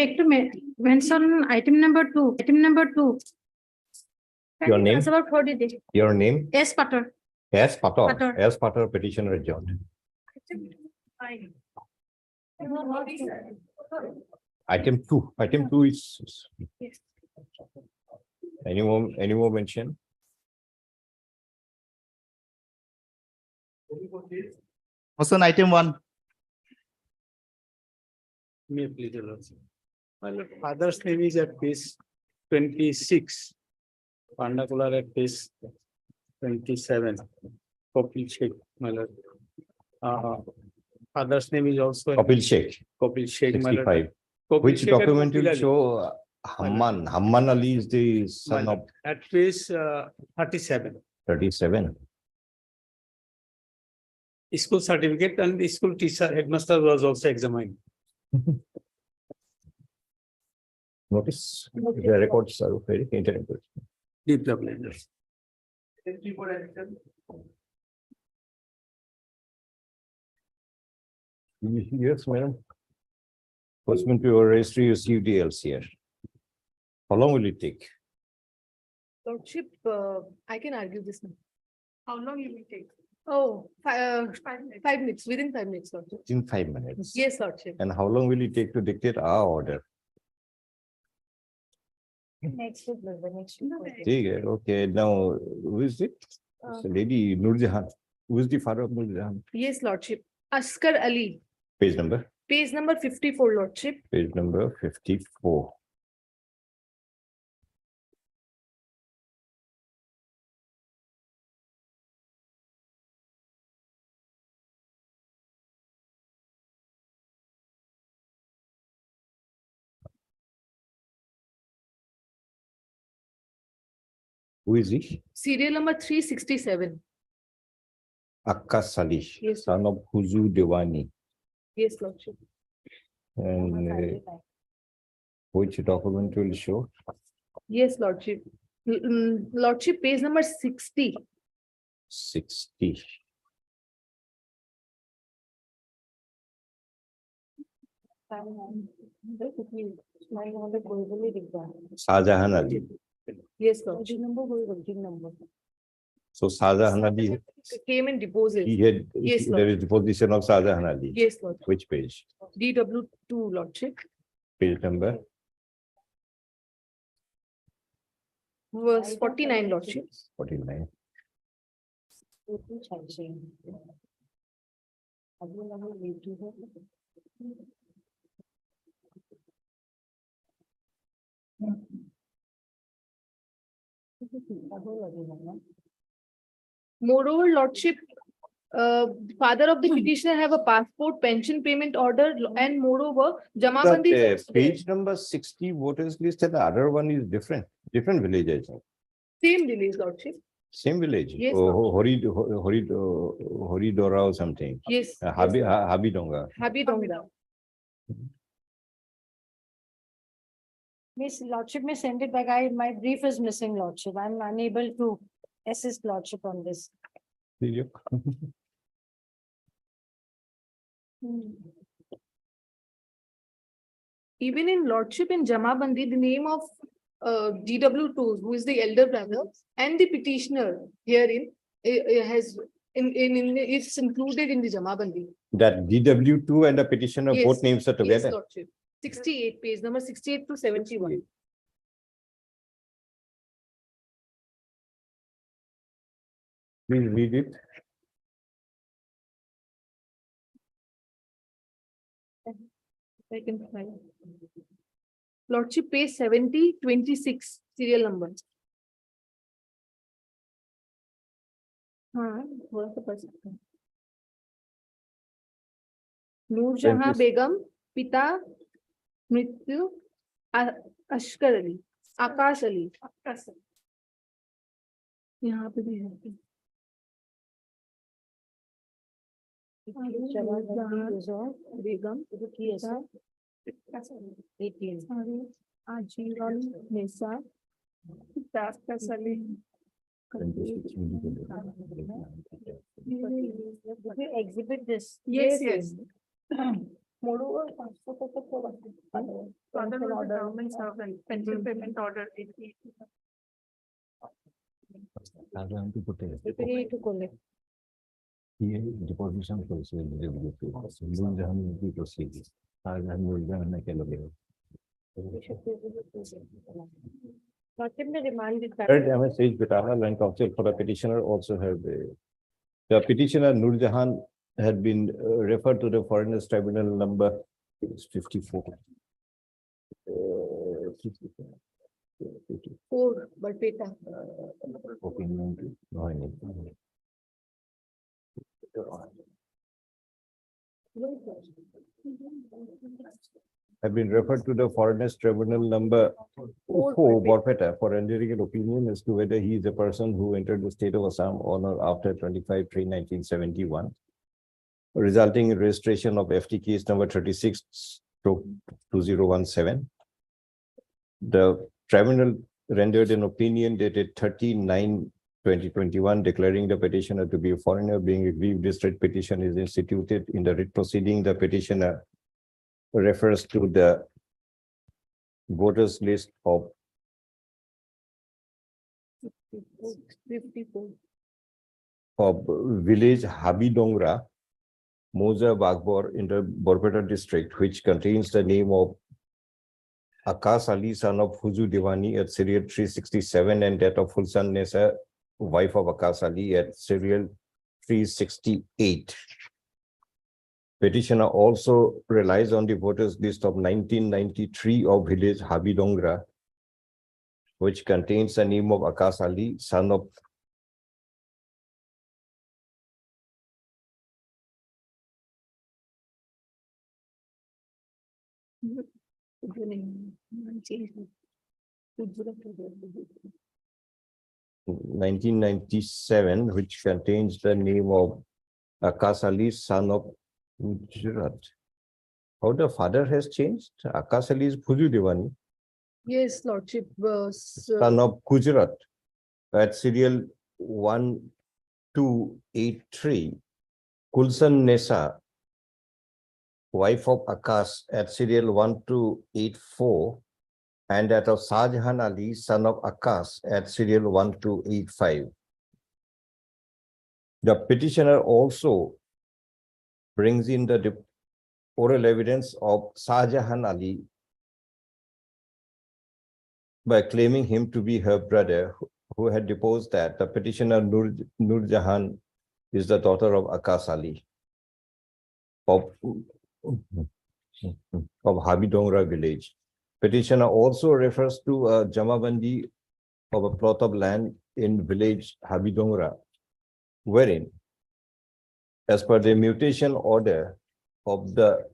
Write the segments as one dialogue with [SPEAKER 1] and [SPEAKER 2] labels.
[SPEAKER 1] Take to mention item number 2. Item number 2.
[SPEAKER 2] Your name? Your name?
[SPEAKER 1] S. Patter.
[SPEAKER 2] S. Patter.
[SPEAKER 1] Patter.
[SPEAKER 2] S. Patter, petitioner adjourned. Item 2. Item 2 is.
[SPEAKER 1] Yes.
[SPEAKER 2] Any more mention?
[SPEAKER 3] Motion item 1.
[SPEAKER 4] May please, Your Lordship. My lord, father's name is at page 26. Pandakular at page 27. Kopil Sheikh, my lord. Father's name is also
[SPEAKER 2] Kapil Sheikh,
[SPEAKER 4] Kopil Sheikh, my lord.
[SPEAKER 2] 65.
[SPEAKER 4] Kopil
[SPEAKER 2] Which
[SPEAKER 4] Sheikh and
[SPEAKER 2] document
[SPEAKER 4] Kopil
[SPEAKER 2] will
[SPEAKER 4] Ali.
[SPEAKER 2] show Hamman? Hamman Ali is the son
[SPEAKER 4] My
[SPEAKER 2] of
[SPEAKER 4] lord, at page 37.
[SPEAKER 2] 37.
[SPEAKER 4] School certificate and the school teacher headmaster was also examined.
[SPEAKER 2] Notice the records are very interesting.
[SPEAKER 4] Deep level.
[SPEAKER 2] Yes, madam. Postman to your registry, you see the LCR. How long will it take?
[SPEAKER 1] Lordship, I can argue this now.
[SPEAKER 5] How long it will take?
[SPEAKER 1] Oh, 5 minutes, within 5 minutes, Lordship.
[SPEAKER 2] In 5 minutes.
[SPEAKER 1] Yes, Lordship.
[SPEAKER 2] And how long will it take to dictate our order?
[SPEAKER 5] Next week, the next week.
[SPEAKER 2] Okay, okay. Now, who is it? It's the lady Nurjahan. Who is the father of Nurjahan?
[SPEAKER 1] Yes, Lordship. Asghar Ali,
[SPEAKER 2] Page number?
[SPEAKER 1] page number 54, Lordship.
[SPEAKER 2] Page number 54. Who is he?
[SPEAKER 1] Serial number 367.
[SPEAKER 2] Akka Salih,
[SPEAKER 1] Yes.
[SPEAKER 2] son of Huzu Diwani.
[SPEAKER 1] Yes, Lordship.
[SPEAKER 2] And which document will show?
[SPEAKER 1] Yes, Lordship. Lordship, page number 60.
[SPEAKER 2] 60. Shahjahan Ali.
[SPEAKER 1] Yes, Lordship.
[SPEAKER 2] So Shahjahan Ali,
[SPEAKER 1] Came and deposed.
[SPEAKER 2] he had,
[SPEAKER 1] Yes,
[SPEAKER 2] there is deposition of Shahjahan Ali.
[SPEAKER 1] Yes, Lord.
[SPEAKER 2] Which page?
[SPEAKER 1] DW2, Lordship.
[SPEAKER 2] Page number?
[SPEAKER 1] Verse 49, Lordship.
[SPEAKER 2] 49.
[SPEAKER 1] Moreover, Lordship, father of the petitioner have a passport, pension payment order, and moreover, Jamabandi.
[SPEAKER 2] But page number 60 voters list and the other one is different village, I think.
[SPEAKER 1] Same release, Lordship.
[SPEAKER 2] Same village.
[SPEAKER 1] Yes,
[SPEAKER 2] Oh, Horidora or something.
[SPEAKER 1] Yes.
[SPEAKER 2] Habidonga.
[SPEAKER 1] Habidonga.
[SPEAKER 5] Miss Lordship may send it back. My brief is missing, Lordship. I'm unable to assist Lordship on this.
[SPEAKER 1] Even in Lordship in Jamabandi, the name of DW2, who is the elder brother, and the petitioner herein has it's included in the Jamabandi.
[SPEAKER 2] That DW2 and the petitioner,
[SPEAKER 1] Yes.
[SPEAKER 2] both names are
[SPEAKER 1] Yes,
[SPEAKER 2] together.
[SPEAKER 1] Lordship. 68, page number 68 to 71.
[SPEAKER 2] Please read it.
[SPEAKER 1] I can find. Lordship, page 70, 26, serial number. What's the person? Noorjahan Begum, Pita, Mrityu, Asghar Ali, Akash Ali. यहाँ पे भी है. Begum, Pita,
[SPEAKER 5] 18.
[SPEAKER 1] Ajiran Nisa, Asghar Ali.
[SPEAKER 5] Exhibit this.
[SPEAKER 1] Yes, yes. Moreover,
[SPEAKER 6] Father was a government servant, pension payment order.
[SPEAKER 5] Pay to collect.
[SPEAKER 2] Deposition policy will be able to Nurjahan will be proceeding. Nurjahan
[SPEAKER 5] Lordship may remand it back.
[SPEAKER 2] Third MSH Bitala Land Council for the petitioner also have the petitioner Nurjahan had been referred to the Foreigners Tribunal number 54. 54.
[SPEAKER 1] 4, Barpeta.
[SPEAKER 2] Opinion to join have been referred to the Foreigners Tribunal number 4, Borpeta, for rendering an opinion as to whether he is a person who entered the state of Assam on or after 25/3/1971, resulting in registration of FT case number 36/2017. The tribunal rendered an opinion dated 30/9/2021, declaring the petitioner to be a foreigner. Being aggrieved, this writ petition is instituted. In the writ proceeding, the petitioner refers to the voters list of
[SPEAKER 1] 54.
[SPEAKER 2] village Habidongra, Moza Bagbor in the Borpeta district, which contains the name of Akas Ali, son of Huzu Diwani at serial 367, and that of Fulsan Nesa, wife of Akas Ali, at serial 368. Petitioner also relies on the voters list of 1993 of village Habidongra, which contains the name of Akas Ali, son of
[SPEAKER 1] Beginning,
[SPEAKER 2] 1997, which contains the name of Akas Ali, son of Gujarat. How the father has changed? Akas Ali is Fuju Diwani,
[SPEAKER 1] Yes, Lordship,
[SPEAKER 2] son of Gujarat, at serial 1283. Kulsan Nesa, wife of Akas, at serial 1284, and that of Shahjahan Ali, son of Akas, at serial 1285. The petitioner also brings in the oral evidence of Shahjahan Ali by claiming him to be her brother, who had deposed that the petitioner Nurjahan is the daughter of Akas Ali of Habidongra village. Petitioner also refers to a Jamabandi of a plot of land in village Habidongra, wherein, as per the mutation order of the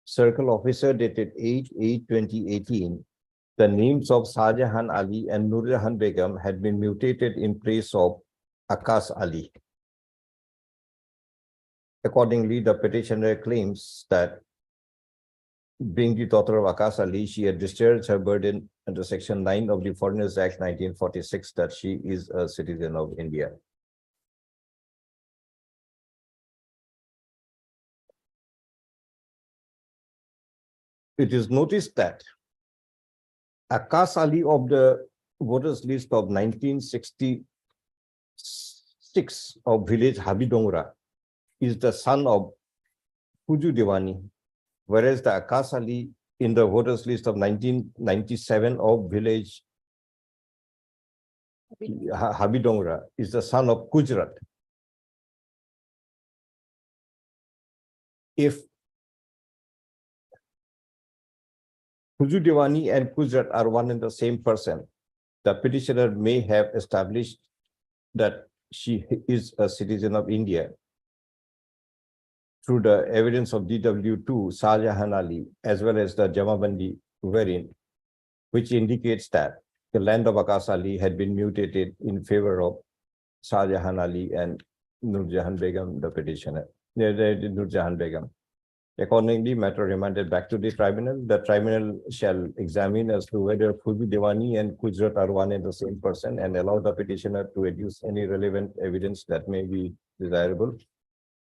[SPEAKER 2] circle officer dated 8/8/2018, the names of Shahjahan Ali and Nurjahan Begum had been mutated in place of Akas Ali. Accordingly, the petitioner claims that being the daughter of Akas Ali, she had discharged her burden under Section 9 of the Foreigners Act 1946, that she is a citizen of India. It is noticed that Akas Ali of the voters list of 1966 of village Habidongra is the son of Huju Diwani, whereas the Akas Ali in the voters list of 1997 of village Habidongra is the son of Gujarat. If Huju Diwani and Gujarat are one and the same person, the petitioner may have established that she is a citizen of India through the evidence of DW2, Shahjahan Ali, as well as the Jamabandi wherein, which indicates that the land of Akas Ali had been mutated in favor of Shahjahan Ali and Nurjahan Begum, the petitioner, Nurjahan Begum. Accordingly, matter remanded back to the tribunal. The tribunal shall examine as to whether Huju Diwani and Gujarat are one and the same person, and allow the petitioner to adduce any relevant evidence that may be desirable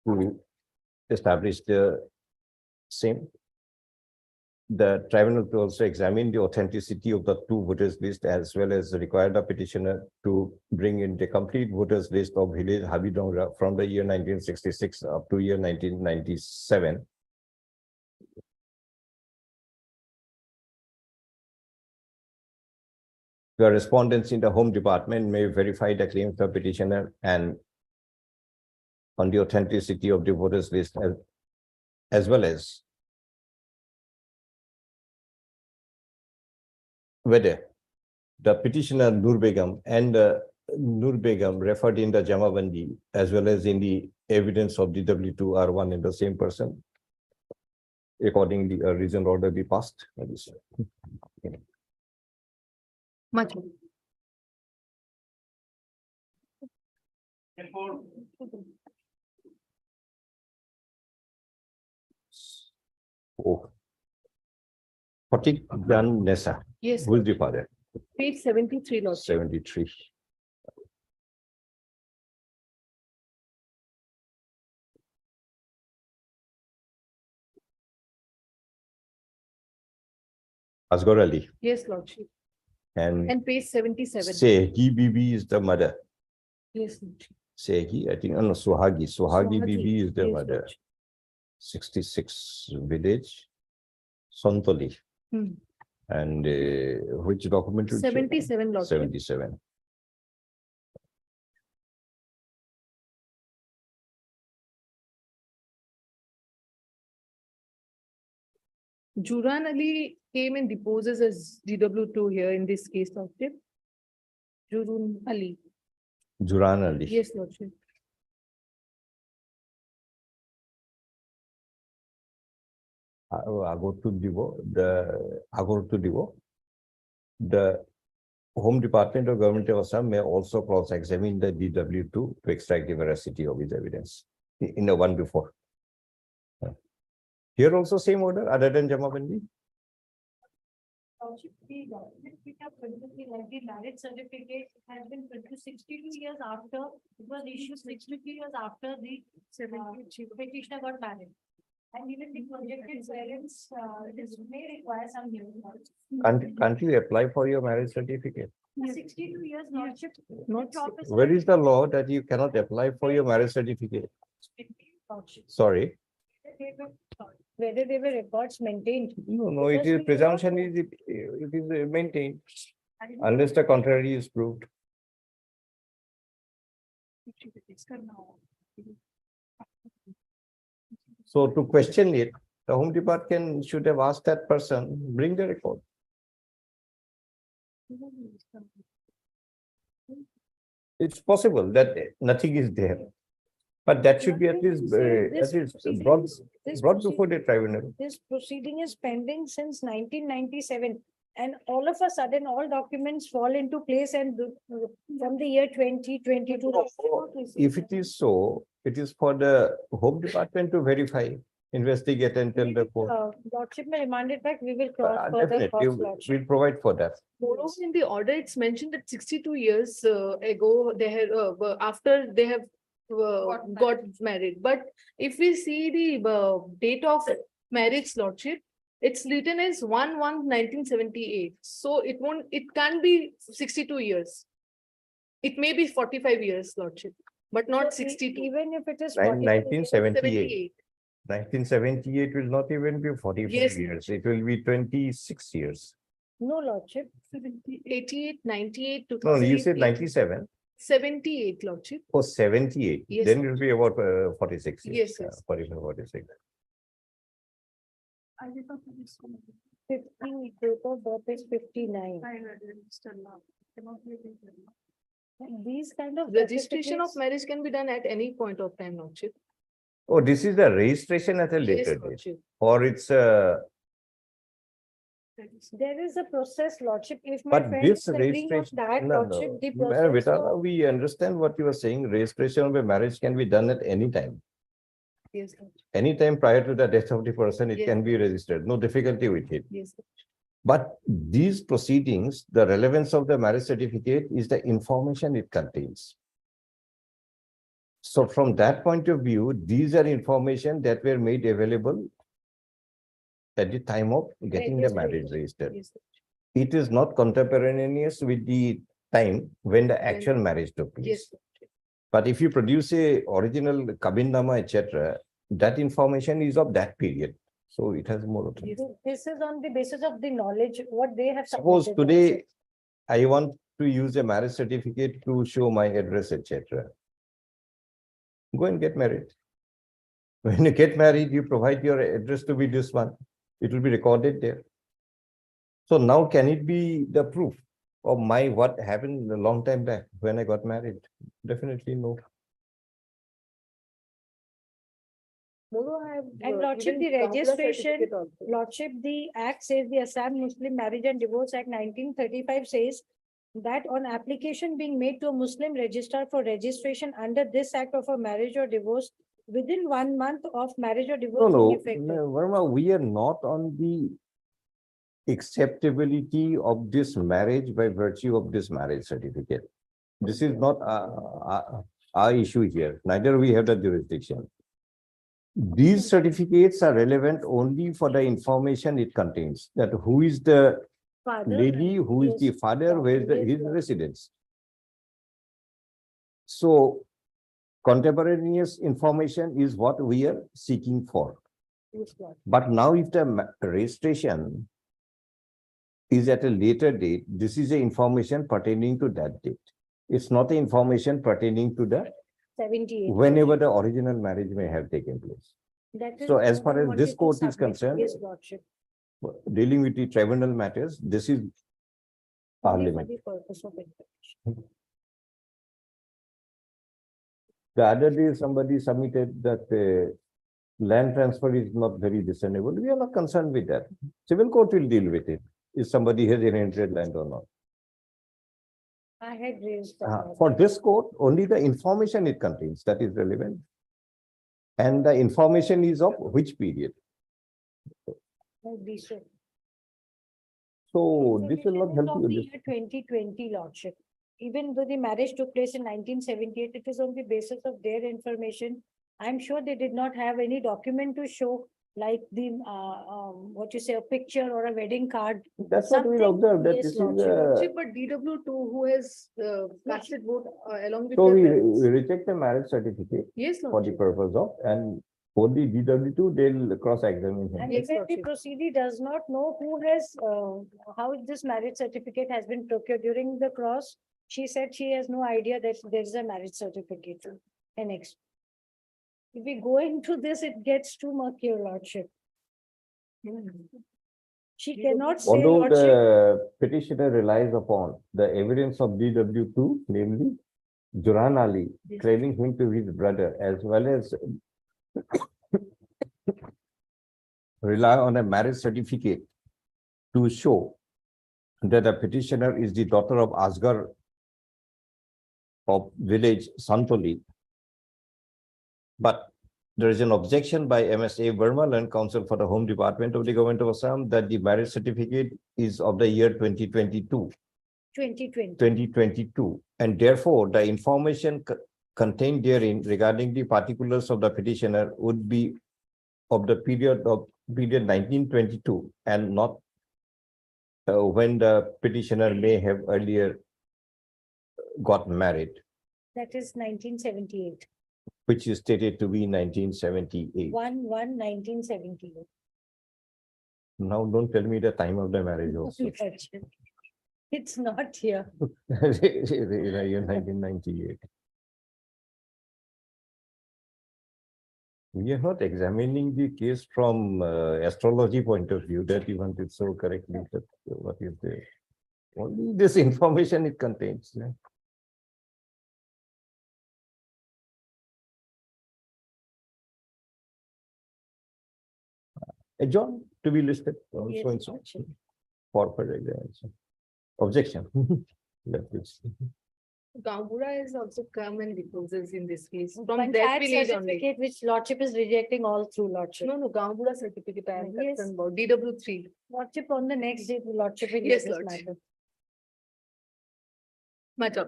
[SPEAKER 2] to establish the Same. The tribunal to also examine the authenticity of the two voters list as well as require the petitioner to bring in the complete voters list of village Habidongra from the year 1966 up to year 1997. The respondents in the Home Department may verify the claims of the petitioner and on the authenticity of the voters list as well as whether the petitioner Nur Begum and Nur Begum referred in the Jamabandi as well as in the evidence of DW2 are one and the same person. Accordingly, a reasoned order be passed.
[SPEAKER 1] Much.
[SPEAKER 2] Oh. Fatik Jan Nessa,
[SPEAKER 1] Yes,
[SPEAKER 2] who is the father?
[SPEAKER 1] page 73, Lordship.
[SPEAKER 2] 73. Asghar Ali
[SPEAKER 1] Yes, Lordship.
[SPEAKER 2] and
[SPEAKER 1] And page 77.
[SPEAKER 2] Sehi Bibi is the mother.
[SPEAKER 1] Yes, Lordship.
[SPEAKER 2] Sehi, I think, no, Suhagi. Suhagi Bibi is the
[SPEAKER 1] Yes,
[SPEAKER 2] mother.
[SPEAKER 1] Lordship.
[SPEAKER 2] 66 village, Sontoli.
[SPEAKER 1] Hmm.
[SPEAKER 2] And which document? will show?
[SPEAKER 1] 77, Lordship.
[SPEAKER 2] 77.
[SPEAKER 1] Juran Ali came and deposes as DW2 here in this case, Lordship. Jurun Ali.
[SPEAKER 2] Juran Ali.
[SPEAKER 1] Yes, Lordship.
[SPEAKER 2] The Home Department of Government of Assam may also cross-examine the DW2 to extract the veracity of his evidence in the one before. Here also same order other than Jamabandi?
[SPEAKER 5] Lordship, the document which are produced, like the marriage certificate has been produced 62 years after, it was issued 62 years after the petitioner got married. And even the projected parents, this may require some hearing.
[SPEAKER 2] Can't you apply for your marriage certificate?
[SPEAKER 5] 62 years, Lordship.
[SPEAKER 1] Not
[SPEAKER 5] the office-
[SPEAKER 2] Where is the law that you cannot apply for your marriage certificate?
[SPEAKER 5] Lordship.
[SPEAKER 2] Sorry.
[SPEAKER 5] Whether they were records maintained.
[SPEAKER 2] No, it
[SPEAKER 5] Because
[SPEAKER 2] is
[SPEAKER 5] we
[SPEAKER 2] presumption is it is maintained unless the contrary is proved. So to question it, the Home Department should have asked that person, bring the record. It's possible that nothing is there. But that should be at least brought before the tribunal.
[SPEAKER 5] This proceeding is pending since 1997. And all of a sudden, all documents fall into place and from the year 2022.
[SPEAKER 2] If it is so, it is for the Home Department to verify, investigate and tell the court.
[SPEAKER 5] Lordship may remand it back, we will cross further
[SPEAKER 2] Definitely,
[SPEAKER 5] cross lordship.
[SPEAKER 2] we'll provide for that.
[SPEAKER 1] Moreover, in the order, it's mentioned that 62 years ago, they had, after they have got married. But if we see the date of marriage, Lordship, it's written as 1/1/1978. So it can't be 62 years. It may be 45 years, Lordship, but not
[SPEAKER 5] So
[SPEAKER 1] 62.
[SPEAKER 5] Even if it is.
[SPEAKER 2] 1978. 1978 will not even be 45
[SPEAKER 1] Yes.
[SPEAKER 2] years. It will be 26 years.
[SPEAKER 5] No, Lordship.
[SPEAKER 1] 88, 98,
[SPEAKER 2] No, you said
[SPEAKER 1] 2008,
[SPEAKER 2] 97
[SPEAKER 1] 78, Lordship.
[SPEAKER 2] or 78.
[SPEAKER 1] Yes,
[SPEAKER 2] Then it will be about 46 years.
[SPEAKER 1] Yes, yes.
[SPEAKER 2] 45, 46.
[SPEAKER 5] 50, date of birth is 59. And these kind of.
[SPEAKER 1] Registration of
[SPEAKER 5] certificates-
[SPEAKER 1] marriage can be done at any point of time, Lordship.
[SPEAKER 2] Oh, this is the registration at a
[SPEAKER 1] Yes,
[SPEAKER 2] later date,
[SPEAKER 1] Lordship.
[SPEAKER 2] or it's
[SPEAKER 5] There is a process, Lordship. If my
[SPEAKER 2] but
[SPEAKER 5] friend
[SPEAKER 2] this
[SPEAKER 5] is agreeing on
[SPEAKER 2] registration.
[SPEAKER 5] that,
[SPEAKER 2] No,
[SPEAKER 5] Lordship, the
[SPEAKER 2] no.
[SPEAKER 5] process.
[SPEAKER 2] Vitala,
[SPEAKER 5] for-
[SPEAKER 2] we understand what you are saying. Registration of a marriage can be done at any time.
[SPEAKER 1] Yes, Lordship.
[SPEAKER 2] Anytime prior to the death of the person, it
[SPEAKER 1] Yes.
[SPEAKER 2] can be registered. No difficulty with it.
[SPEAKER 1] Yes.
[SPEAKER 2] But these proceedings, the relevance of the marriage certificate is the information it contains. So from that point of view, these are information that were made available at the time of getting the marriage registered.
[SPEAKER 1] Yes.
[SPEAKER 2] It is not contemporaneous with the time when the actual marriage took place.
[SPEAKER 1] Yes.
[SPEAKER 2] But if you produce a original Kabinnama, etc., that information is of that period. So it has more authority.
[SPEAKER 5] This is on the basis of the knowledge, what they have.
[SPEAKER 2] Suppose
[SPEAKER 5] submitted
[SPEAKER 2] today
[SPEAKER 5] also.
[SPEAKER 2] I want to use a marriage certificate to show my address, etc. Go and get married. When you get married, you provide your address to be this one. It will be recorded there. So now can it be the proof of my what happened a long time back when I got married? Definitely no.
[SPEAKER 1] Moreover, I have,
[SPEAKER 5] And Lordship,
[SPEAKER 1] given
[SPEAKER 5] the
[SPEAKER 1] Gangula
[SPEAKER 5] registration-
[SPEAKER 1] certificate also.
[SPEAKER 5] Lordship, the Act says the Assam Muslim Marriage and Divorce Act 1935 says that on application being made to a Muslim registrar for registration under this act of a marriage or divorce within 1 month of marriage or
[SPEAKER 2] No,
[SPEAKER 5] divorce
[SPEAKER 2] no,
[SPEAKER 5] being effective.
[SPEAKER 2] no, Verma, we are not on the acceptability of this marriage by virtue of this marriage certificate. This is not our issue here, neither we have the jurisdiction. These certificates are relevant only for the information it contains, that who is the
[SPEAKER 5] Father,
[SPEAKER 2] lady, who is the
[SPEAKER 5] yes,
[SPEAKER 2] father, where is
[SPEAKER 5] yes,
[SPEAKER 2] his
[SPEAKER 5] yes.
[SPEAKER 2] residence. So contemporaneous information is what we are seeking for.
[SPEAKER 5] yes, Lord.
[SPEAKER 2] But now if the registration is at a later date, this is the information pertaining to that date. It's not the information pertaining to the
[SPEAKER 5] 78.
[SPEAKER 2] whenever the original marriage may have taken place.
[SPEAKER 5] That is
[SPEAKER 2] So as far
[SPEAKER 5] what I
[SPEAKER 2] as this
[SPEAKER 5] wanted to
[SPEAKER 2] court is
[SPEAKER 5] submit.
[SPEAKER 2] concerned,
[SPEAKER 5] Yes, Lordship.
[SPEAKER 2] dealing with the tribunal matters, this is our
[SPEAKER 5] Only for
[SPEAKER 2] limit.
[SPEAKER 5] the purpose of information.
[SPEAKER 2] The other day, somebody submitted that land transfer is not very discernible. We are not concerned with that. Civil court will deal with it, if somebody has inherited land or not.
[SPEAKER 5] I had raised that.
[SPEAKER 2] For this court, only the information it contains that is relevant. And the information is of which period.
[SPEAKER 5] Might be so.
[SPEAKER 2] So this will not
[SPEAKER 5] Information is
[SPEAKER 2] help
[SPEAKER 5] of
[SPEAKER 2] you.
[SPEAKER 5] the
[SPEAKER 2] This-
[SPEAKER 5] year 2020, Lordship. Even though the marriage took place in 1978, it is on the basis of their information. I'm sure they did not have any document to show like the, what you say, a picture or a wedding card.
[SPEAKER 2] That's what we
[SPEAKER 5] Something-
[SPEAKER 2] observe, that
[SPEAKER 5] yes,
[SPEAKER 2] this is,
[SPEAKER 5] Lordship.
[SPEAKER 1] Lordship, but DW2 who has casted vote along with
[SPEAKER 2] so
[SPEAKER 1] their
[SPEAKER 2] we
[SPEAKER 1] parents.
[SPEAKER 2] reject the marriage certificate
[SPEAKER 1] Yes,
[SPEAKER 2] for the
[SPEAKER 1] Lordship.
[SPEAKER 2] purpose of, and for the DW2, they'll cross-examine
[SPEAKER 5] And
[SPEAKER 2] him.
[SPEAKER 1] Yes,
[SPEAKER 5] even the
[SPEAKER 1] Lordship.
[SPEAKER 5] proceedee does not know who has, how this marriage certificate has been procured during the cross. She said she has no idea that there is a marriage certificate annexed. If we go into this, it gets too murky, your Lordship. She cannot say,
[SPEAKER 2] Although
[SPEAKER 5] Lordship,
[SPEAKER 2] the petitioner relies upon the evidence of DW2, namely Duran Ali,
[SPEAKER 1] Yes.
[SPEAKER 2] claiming him to be his brother, as well as rely on a marriage certificate to show that the petitioner is the daughter of Asgar of village Santoli. But there is an objection by MSA Burma Land Council for the Home Department of the Government of Assam that the marriage certificate is of the year 2022.
[SPEAKER 5] 2020.
[SPEAKER 2] And therefore the information contained therein regarding the particulars of the petitioner would be of the period 1922 and not when the petitioner may have earlier got married,
[SPEAKER 5] That is 1978.
[SPEAKER 2] which is stated to be 1978.
[SPEAKER 5] 1/1/1978.
[SPEAKER 2] Now don't tell me the time of the marriage also.
[SPEAKER 5] It's not here.
[SPEAKER 2] Year 1998. We are not examining the case from astrology point of view that you wanted so correctly. That what is there? Only this information it contains. Yeah. John to be listed also
[SPEAKER 5] Yes,
[SPEAKER 2] and so
[SPEAKER 5] Lordship.
[SPEAKER 2] for further examination. Objection. Left it.
[SPEAKER 1] Gambura has also come and reposes in this case from
[SPEAKER 5] Panchayat
[SPEAKER 1] that village only.
[SPEAKER 5] certificate which Lordship is rejecting all through, Lordship.
[SPEAKER 1] No, Gambura certificate I am
[SPEAKER 5] Yes.
[SPEAKER 1] concerned about, DW3.
[SPEAKER 5] Lordship, on the next day, the Lordship will
[SPEAKER 1] Yes,
[SPEAKER 5] hear this
[SPEAKER 1] Lordship.
[SPEAKER 5] matter.
[SPEAKER 1] Matter.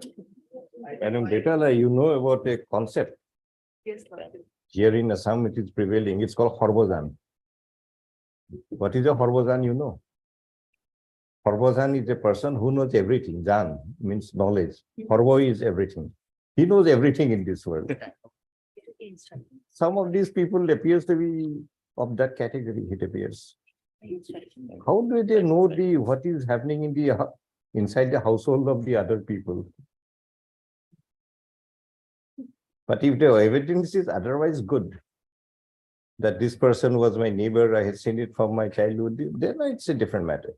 [SPEAKER 2] Madam Betala, you know about a concept
[SPEAKER 1] Yes, Lordship.
[SPEAKER 2] here in Assam, it is prevailing. It's called Horbozan. What is a Horbozan, you know? Horbozan is a person who knows everything. Jan means knowledge. Horbo is everything. He knows everything in this world. Some of these people appears to be of that category, it appears. How do they know what is happening in the inside the household of the other people? But if the evidence is otherwise good, that this person was my neighbor, I had seen it from my childhood, then it's a different matter.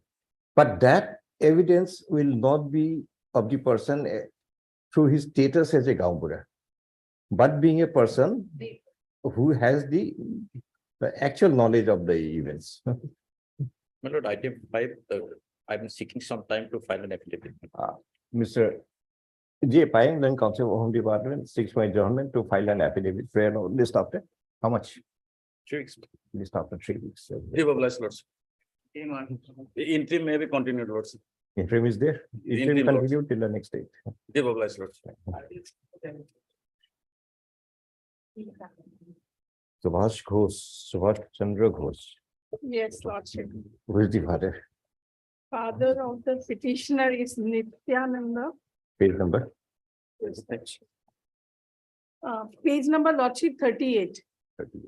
[SPEAKER 2] But that evidence will not be of the person through his status as a Gaumbura, but being a person who has the actual knowledge of the events.
[SPEAKER 7] My lord, item 5, I'm seeking some time to file an affidavit.
[SPEAKER 2] Mr. J. Paying, then Council of Home Department, 6 my adjournment to file an affidavit. Prayer no list after how much?
[SPEAKER 7] 3 weeks.
[SPEAKER 2] List after 3 weeks.
[SPEAKER 7] Demobilize, lords. Interim may be continued, lords.
[SPEAKER 2] Interim is there. Interim
[SPEAKER 7] Interim, Lord.
[SPEAKER 2] continue till the next date.
[SPEAKER 7] Demobilize, lords.
[SPEAKER 2] Subhash Ghosh, Subhash Chandra Ghosh.
[SPEAKER 6] Yes, Lordship.
[SPEAKER 2] Who is the father?
[SPEAKER 6] Father of the petitioner is Nityananda.
[SPEAKER 2] Page number.
[SPEAKER 6] Page number, Lordship, 38.
[SPEAKER 2] 38.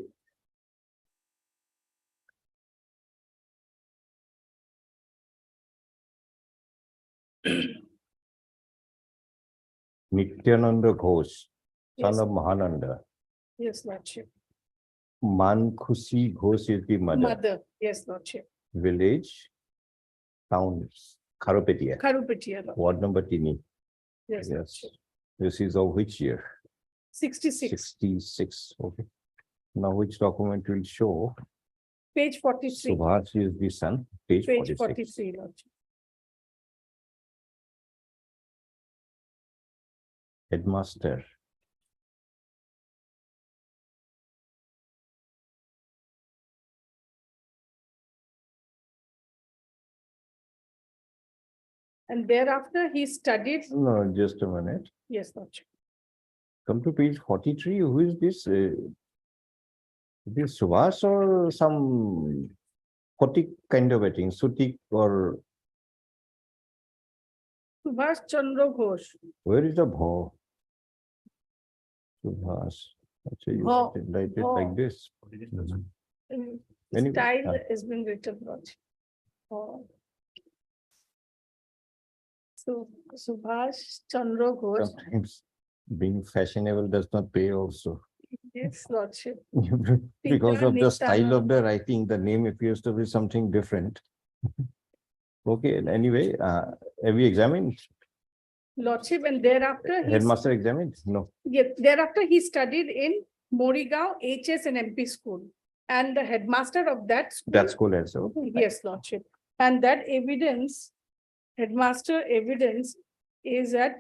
[SPEAKER 2] Nityananda Ghosh, son
[SPEAKER 6] Yes,
[SPEAKER 2] of Mahananda.
[SPEAKER 6] yes, Lordship.
[SPEAKER 2] Mankhusi Ghosh is the mother.
[SPEAKER 6] Mother, yes, Lordship.
[SPEAKER 2] Village, town, Kharopetia,
[SPEAKER 6] Karupetia,
[SPEAKER 2] ward number Tini.
[SPEAKER 6] yes,
[SPEAKER 2] Yes.
[SPEAKER 6] Lordship.
[SPEAKER 2] This is of which year?
[SPEAKER 6] 66,
[SPEAKER 2] 66. Okay. Now which document will show
[SPEAKER 6] page 43,
[SPEAKER 2] Subhash is the son, page
[SPEAKER 6] page
[SPEAKER 2] 46.
[SPEAKER 6] 43, Lordship.
[SPEAKER 2] Headmaster.
[SPEAKER 6] And thereafter he studied,
[SPEAKER 2] No, just a minute.
[SPEAKER 6] yes, Lordship.
[SPEAKER 2] Come to page 43. Who is this? This Subhash or some Kotik kind of a thing, Sutik or
[SPEAKER 6] Subhash Chandra Ghosh.
[SPEAKER 2] where is the Bho? Subhash. Actually, you
[SPEAKER 6] Bho.
[SPEAKER 2] write it
[SPEAKER 6] Bho.
[SPEAKER 2] like this.
[SPEAKER 6] In
[SPEAKER 2] Anyway,
[SPEAKER 6] Style has been written, Lordship. Oh. So Subhash Chandra Ghosh,
[SPEAKER 2] Sometimes being fashionable does not pay also.
[SPEAKER 6] yes, Lordship.
[SPEAKER 2] Because
[SPEAKER 6] Pita
[SPEAKER 2] of the style of
[SPEAKER 6] Nityananda.
[SPEAKER 2] the writing, the name appears to be something different. Okay, and anyway, have we examined?
[SPEAKER 6] Lordship, and thereafter he,
[SPEAKER 2] Headmaster examined? No.
[SPEAKER 6] yes, thereafter he studied in Morigaon HS and MP school. And the headmaster of that school.
[SPEAKER 2] That school also.
[SPEAKER 6] Yes, Lordship. And that evidence, headmaster evidence is at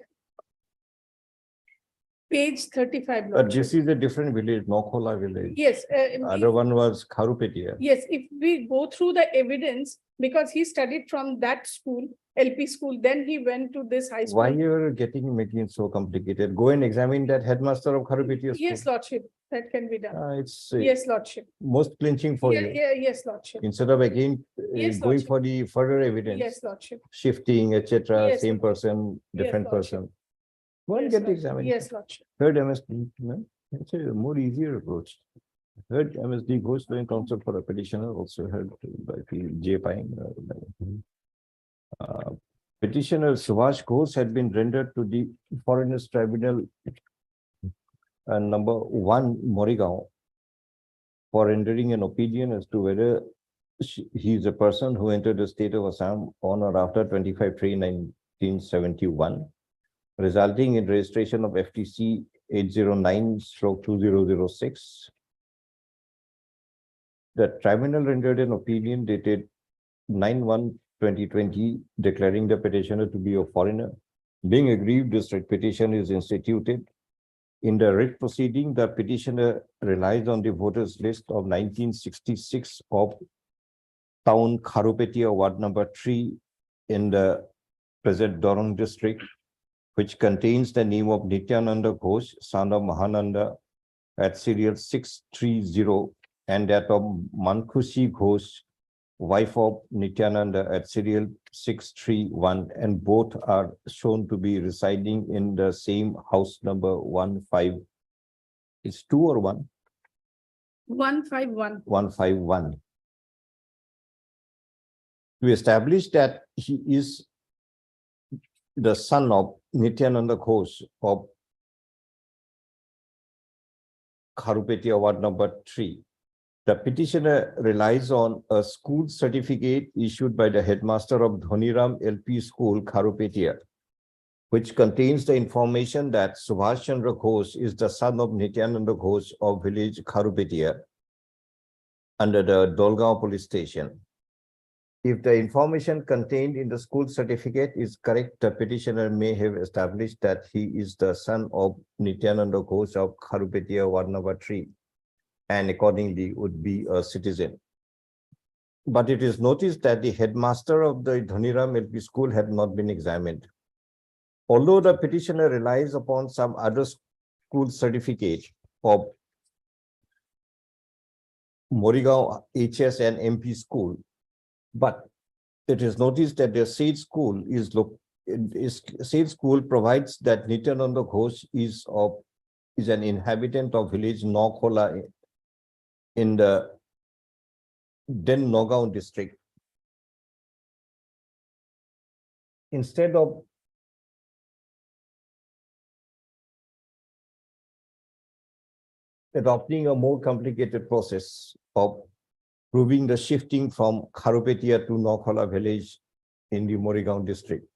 [SPEAKER 6] page 35.
[SPEAKER 2] But
[SPEAKER 6] Lordship.
[SPEAKER 2] this is a different village, Nokhola village.
[SPEAKER 6] Yes,
[SPEAKER 2] Other one was Kharupetia.
[SPEAKER 6] yes, if we go through the evidence, because he studied from that school, LP school, then he went to this high school.
[SPEAKER 2] Why you're making it so complicated? Go and examine that headmaster of Kharupetia.
[SPEAKER 6] Yes, Lordship, that can be done.
[SPEAKER 2] It's
[SPEAKER 6] Yes, Lordship.
[SPEAKER 2] most clinching for
[SPEAKER 6] Yeah,
[SPEAKER 2] you.
[SPEAKER 6] yeah, yes, Lordship.
[SPEAKER 2] Instead of again
[SPEAKER 6] Yes,
[SPEAKER 2] going
[SPEAKER 6] Lordship.
[SPEAKER 2] for the further evidence,
[SPEAKER 6] Yes, Lordship.
[SPEAKER 2] shifting, etc.,
[SPEAKER 6] Yes,
[SPEAKER 2] same
[SPEAKER 6] Lordship.
[SPEAKER 2] person,
[SPEAKER 6] Yes,
[SPEAKER 2] different
[SPEAKER 6] Lordship.
[SPEAKER 2] person. Go and
[SPEAKER 6] Yes,
[SPEAKER 2] get
[SPEAKER 6] Lordship.
[SPEAKER 2] examined.
[SPEAKER 6] Yes, Lordship.
[SPEAKER 2] Third MSD, no? It's a more easier approach. Third MSD goes to the counsel for a petitioner, also heard by J. Paying. Petitioner Subhash Ghosh had been rendered to the Foreigners Tribunal number 1 Morigaon for rendering an opinion as to whether he is a person who entered the state of Assam on or after 25/3/1971, resulting in registration of FTC 809/2006. The tribunal rendered an opinion dated 9/1/2020, declaring the petitioner to be a foreigner. Being aggrieved, this writ petition is instituted. In the writ proceeding, the petitioner relies on the voters list of 1966 of town Kharupetia, ward number 3 in the present Dorong district, which contains the name of Nityananda Ghosh, son of Mahananda, at serial 630, and that of Mankhusi Ghosh, wife of Nityananda at serial 631, and both are shown to be residing in the same house number 15. It's 2 or 1?
[SPEAKER 6] 151.
[SPEAKER 2] 151. To establish that he is the son of Nityananda Ghosh of Kharupetia Ward number 3. The petitioner relies on a school certificate issued by the headmaster of Dhoniram LP School, Kharupetia, which contains the information that Subhash Chandra Ghosh is the son of Nityananda Ghosh of village Kharupetia under the Dolgaon police station. If the information contained in the school certificate is correct, the petitioner may have established that he is the son of Nityananda Ghosh of Kharupetia Ward number 3, and accordingly would be a citizen. But it is noticed that the headmaster of the Dhoniram LP School had not been examined. Although the petitioner relies upon some other school certificate of Morigaon HS and MP School, but it is noticed that the said school provides that Nityananda Ghosh is an inhabitant of village Nokhola in the then Nagaon district. Instead of adopting a more complicated process of proving the shifting from Kharupetia to Nokhola village in the Morigaon district,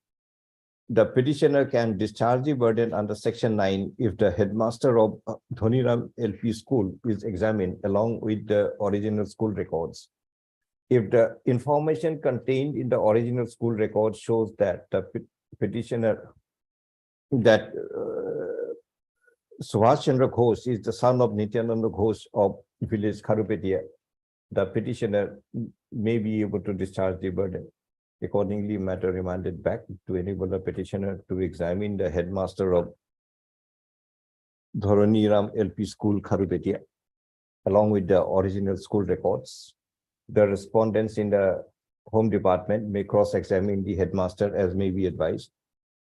[SPEAKER 2] the petitioner can discharge the burden under Section 9 if the headmaster of Dhoniram LP School is examined along with the original school records. If the information contained in the original school record shows that the petitioner, that Subhash Chandra Ghosh is the son of Nityananda Ghosh of village Kharupetia, the petitioner may be able to discharge the burden. Accordingly, matter remanded back to enable the petitioner to examine the headmaster of Dhoniram LP School, Kharupetia, along with the original school records. The respondents in the Home Department may cross-examine the headmaster as may be advised.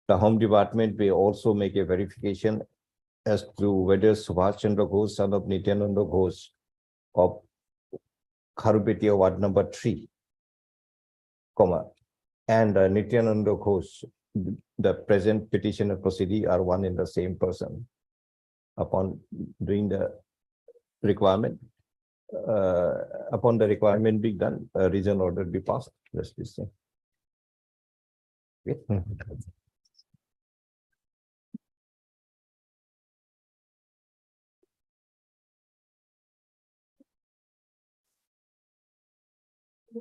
[SPEAKER 2] The Home Department may also make a verification as to whether Subhash Chandra Ghosh, son of Nityananda Ghosh of Kharupetia Ward number 3, and Nityananda Ghosh, the present petitioner proceeding, are one and the same person. Upon doing the requirement, upon the requirement being done, a reason order be passed. Let's listen. Okay.